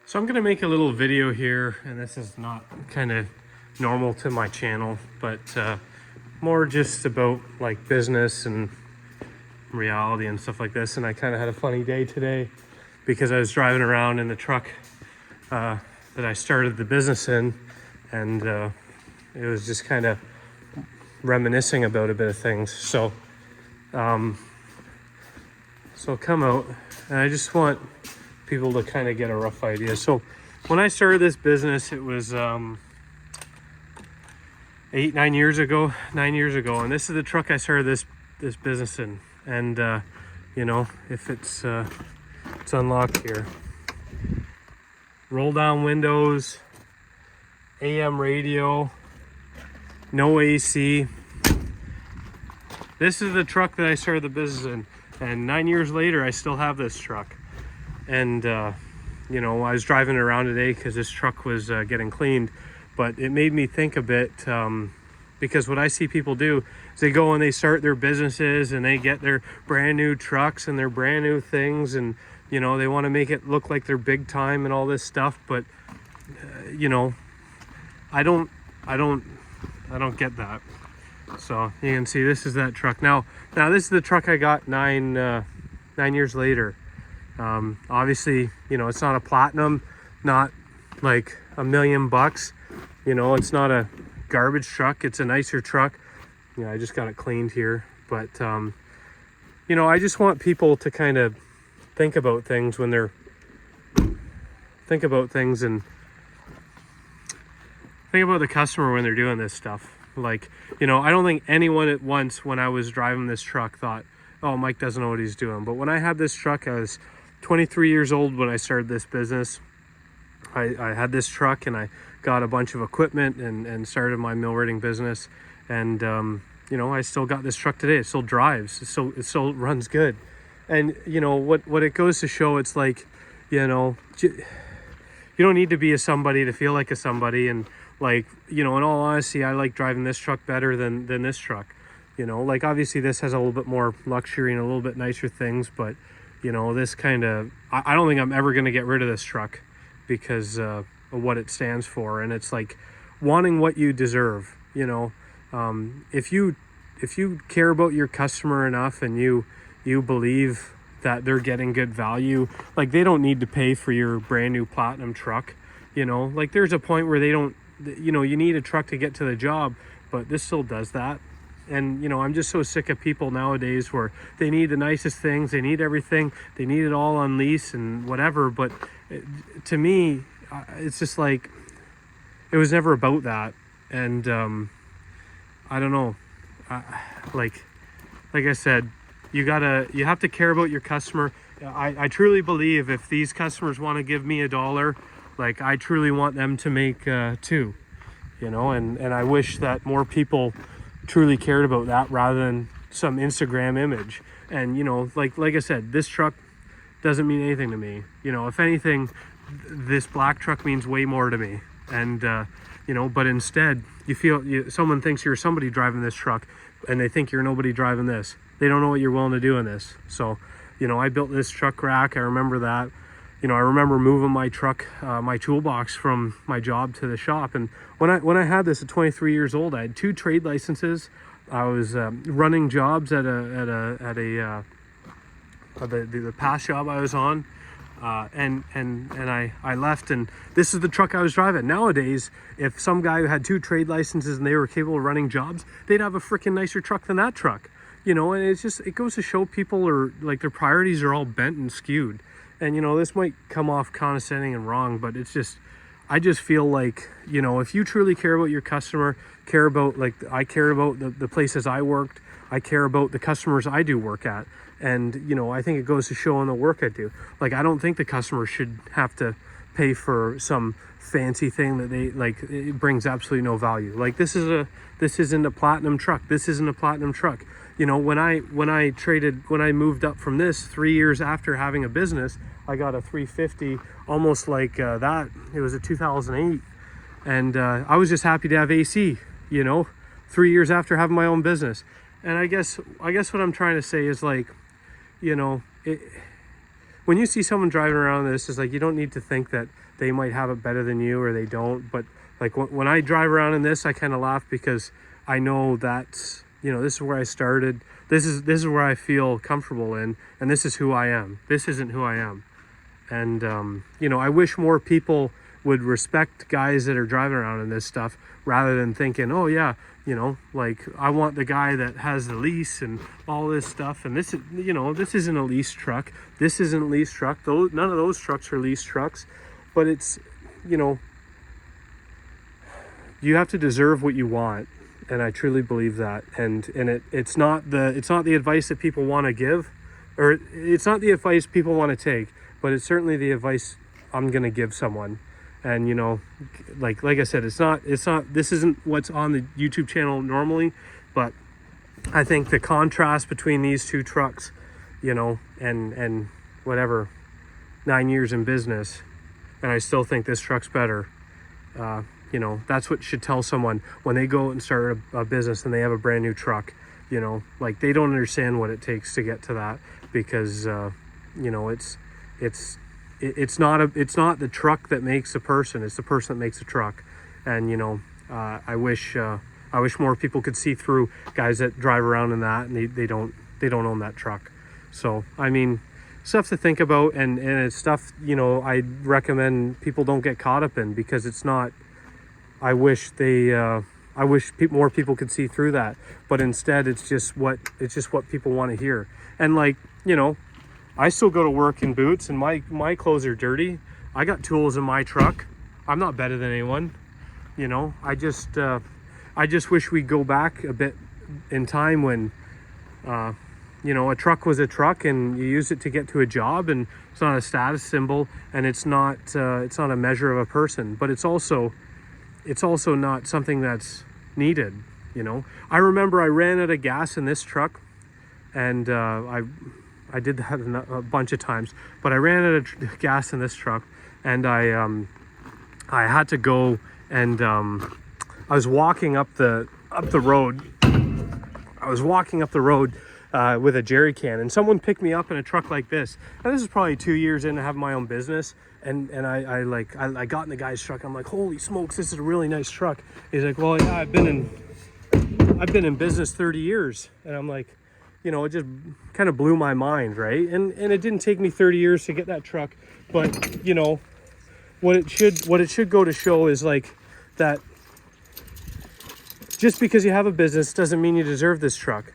So I'm gonna make a little video here, and this is not kind of normal to my channel, but more just about like business and reality and stuff like this. And I kind of had a funny day today because I was driving around in the truck that I started the business in, and it was just kind of reminiscing about a bit of things. So come out, and I just want people to kind of get a rough idea. So when I started this business, it was 9 years ago, and this is the truck I started this business in. And you know, if it's unlocked here, roll down windows, AM radio, no AC. This is the truck that I started the business in, and 9 years later I still have this truck. And you know, I was driving around today because this truck was getting cleaned, but it made me think a bit, because what I see people do is they go and they start their businesses and they get their brand new trucks and their brand new things, and you know, they want to make it look like they're big time and all this stuff. But you know, I don't get that. So you can see this is that truck. Now this is the truck I got nine years later. Obviously, you know, it's not a platinum, not like $1 million bucks. You know, it's not a garbage truck. It's a nicer truck. You know, I just got it cleaned here. But you know, I just want people to kind of think about things and think about the customer when they're doing this stuff. Like, you know, I don't think anyone at once when I was driving this truck thought, oh, Mike doesn't know what he's doing. But when I had this truck, I was 23 years old when I started this business. I had this truck and I got a bunch of equipment and started my millwrighting business. And you know, I still got this truck today. It still drives. It still runs good. And you know what it goes to show, it's like, you know, you don't need to be a somebody to feel like a somebody. And like, you know, in all honesty, I like driving this truck better than this truck. You know, like obviously this has a little bit more luxury and a little bit nicer things, but you know, this kind of, I don't think I'm ever going to get rid of this truck because of what it stands for. And it's like wanting what you deserve. You know, if you care about your customer enough and you believe that they're getting good value, like they don't need to pay for your brand new platinum truck. You know, like there's a point where they don't, you know, you need a truck to get to the job, but this still does that. And you know, I'm just so sick of people nowadays where they need the nicest things, they need everything, they need it all on lease and whatever. But to me, it's just like, it was never about that. And I don't know, like I said, you have to care about your customer. I truly believe if these customers want to give me $1, like I truly want them to make $2, you know. And I wish that more people truly cared about that rather than some Instagram image. And you know, like I said, this truck doesn't mean anything to me. You know, if anything, this black truck means way more to me. And you know, but instead someone thinks you're somebody driving this truck and they think you're nobody driving this. They don't know what you're willing to do in this. So you know, I built this truck rack. I remember that. You know, I remember moving my truck, my toolbox from my job to the shop. And when I had this at 23 years old, I had 2 trade licenses. I was running jobs at the past job I was on, and I left. And this is the truck I was driving. Nowadays, if some guy who had 2 trade licenses and they were capable of running jobs, they'd have a freaking nicer truck than that truck. You know, and it goes to show people are like, their priorities are all bent and skewed. And you know, this might come off condescending and wrong, but it's just, I just feel like, you know, if you truly care about your customer, care about, like I care about the places I worked, I care about the customers I do work at. And you know, I think it goes to show in the work I do. Like, I don't think the customer should have to pay for some fancy thing that they like, it brings absolutely no value. Like this isn't a platinum truck. This isn't a platinum truck. You know, when I moved up from this 3 years after having a business, I got a 350, almost like that. It was a 2008. And I was just happy to have AC, you know, 3 years after having my own business. And I guess what I'm trying to say is, like, you know, when you see someone driving around this, is like, you don't need to think that they might have it better than you or they don't. But like when I drive around in this, I kind of laugh because I know that, you know, this is where I started. This is where I feel comfortable in, and this is who I am. This isn't who I am. And you know, I wish more people would respect guys that are driving around in this stuff rather than thinking, oh yeah, you know, like I want the guy that has the lease and all this stuff. And this is, you know, this isn't a lease truck. This isn't a lease truck. None of those trucks are lease trucks. But it's, you know, you have to deserve what you want. And I truly believe that. And it's not the advice that people want to give, or it's not the advice people want to take, but it's certainly the advice I'm going to give someone. And, you know, like I said, it's not, this isn't what's on the YouTube channel normally, but I think the contrast between these two trucks, you know, and whatever, 9 years in business, and I still think this truck's better. You know, that's what should tell someone when they go and start a business and they have a brand new truck. You know, like they don't understand what it takes to get to that, because you know, it's not the truck that makes a person, it's the person that makes a truck. And you know, I wish more people could see through guys that drive around in that and they don't own that truck. So I mean, stuff to think about, and it's stuff, you know, I recommend people don't get caught up in, because it's not, I wish more people could see through that, but instead it's just what people want to hear. And like, you know, I still go to work in boots and my clothes are dirty. I got tools in my truck. I'm not better than anyone. You know, I just wish we'd go back a bit in time when, you know, a truck was a truck and you use it to get to a job, and it's not a status symbol, and it's not a measure of a person, but it's also not something that's needed. You know, I remember I ran out of gas in this truck, and I did that a bunch of times, but I ran out of gas in this truck, and I had to go, and I was walking up the road. I was walking up the road with a jerry can, and someone picked me up in a truck like this. And this is probably 2 years into having my own business, and I got in the guy's truck. I'm like, holy smokes, this is a really nice truck. He's like, well, yeah, I've been in business 30 years. And I'm like, you know, it just kind of blew my mind, right? And it didn't take me 30 years to get that truck, but you know, what it should go to show is like that just because you have a business doesn't mean you deserve this truck.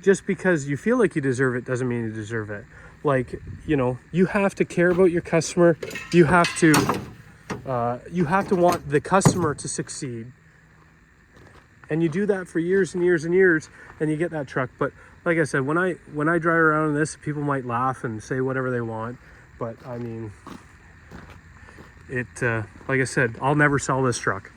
Just because you feel like you deserve it doesn't mean you deserve it. Like, you know, you have to care about your customer. You have to want the customer to succeed. And you do that for years and years and years, and you get that truck. But like I said, when I drive around in this, people might laugh and say whatever they want. But I mean, like I said, I'll never sell this truck.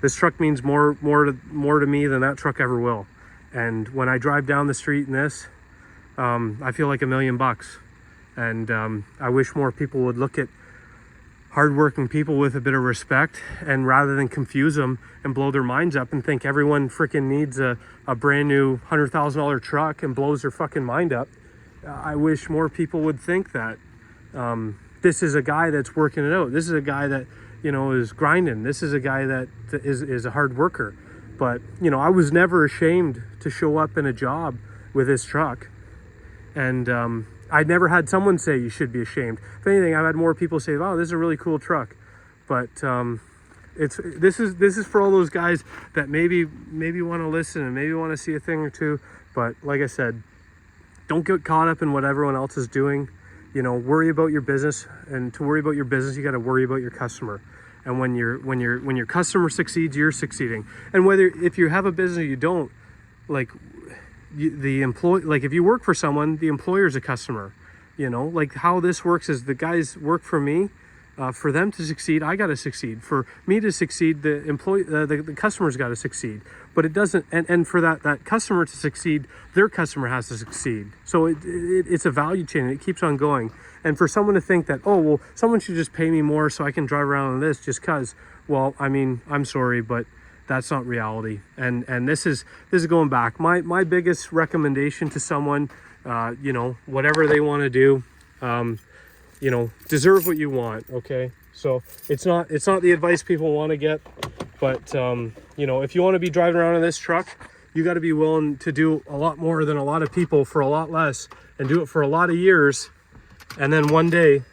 This truck means more to me than that truck ever will. And when I drive down the street in this, I feel like $1 million. And I wish more people would look at hardworking people with a bit of respect, and rather than confuse them and blow their minds up and think everyone freaking needs a brand new $100,000 truck and blows their fucking mind up. I wish more people would think that this is a guy that's working it out. This is a guy that, you know, is grinding. This is a guy that is a hard worker. But, you know, I was never ashamed to show up in a job with this truck. And I'd never had someone say you should be ashamed. If anything, I've had more people say, wow, this is a really cool truck. But this is for all those guys that maybe want to listen and maybe want to see a thing or two. But like I said, don't get caught up in what everyone else is doing. You know, worry about your business, and to worry about your business, you got to worry about your customer. And when your customer succeeds, you're succeeding. And if you have a business or you don't, like if you work for someone, the employer's a customer. You know, like how this works is the guys work for me. For them to succeed, I got to succeed. For me to succeed, the customer's got to succeed. But it doesn't, and for that customer to succeed, their customer has to succeed. So it's a value chain, and it keeps on going. And for someone to think that, oh, well, someone should just pay me more so I can drive around on this just cause, well, I mean, I'm sorry, but that's not reality. And this is going back. My biggest recommendation to someone, you know, whatever they want to do, you know, deserve what you want. Okay, so it's not the advice people want to get, but you know, if you want to be driving around in this truck, you got to be willing to do a lot more than a lot of people for a lot less, and do it for a lot of years, and then one day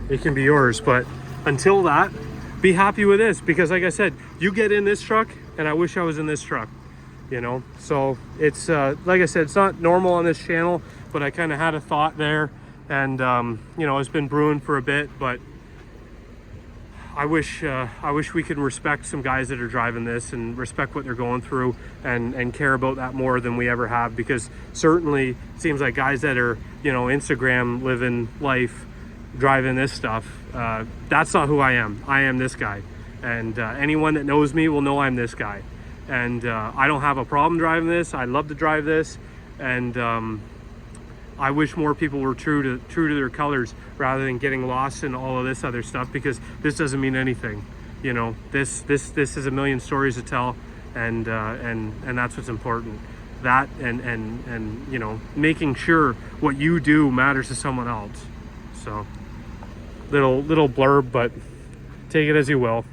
it can be yours. But until that, be happy with this, because like I said, you get in this truck and I wish I was in this truck, you know. So it's like I said, it's not normal on this channel, but I kind of had a thought there, and you know, it's been brewing for a bit. But I wish we could respect some guys that are driving this and respect what they're going through, and care about that more than we ever have, because certainly it seems like guys that are, you know, Instagram living life driving this stuff, that's not who I am. I am this guy, and anyone that knows me will know I'm this guy, and I don't have a problem driving this. I love to drive this, and I wish more people were true to their colors rather than getting lost in all of this other stuff, because this doesn't mean anything. You know, this is a million stories to tell, and that's what's important. That and you know, making sure what you do matters to someone else. So little blurb, but take it as you will.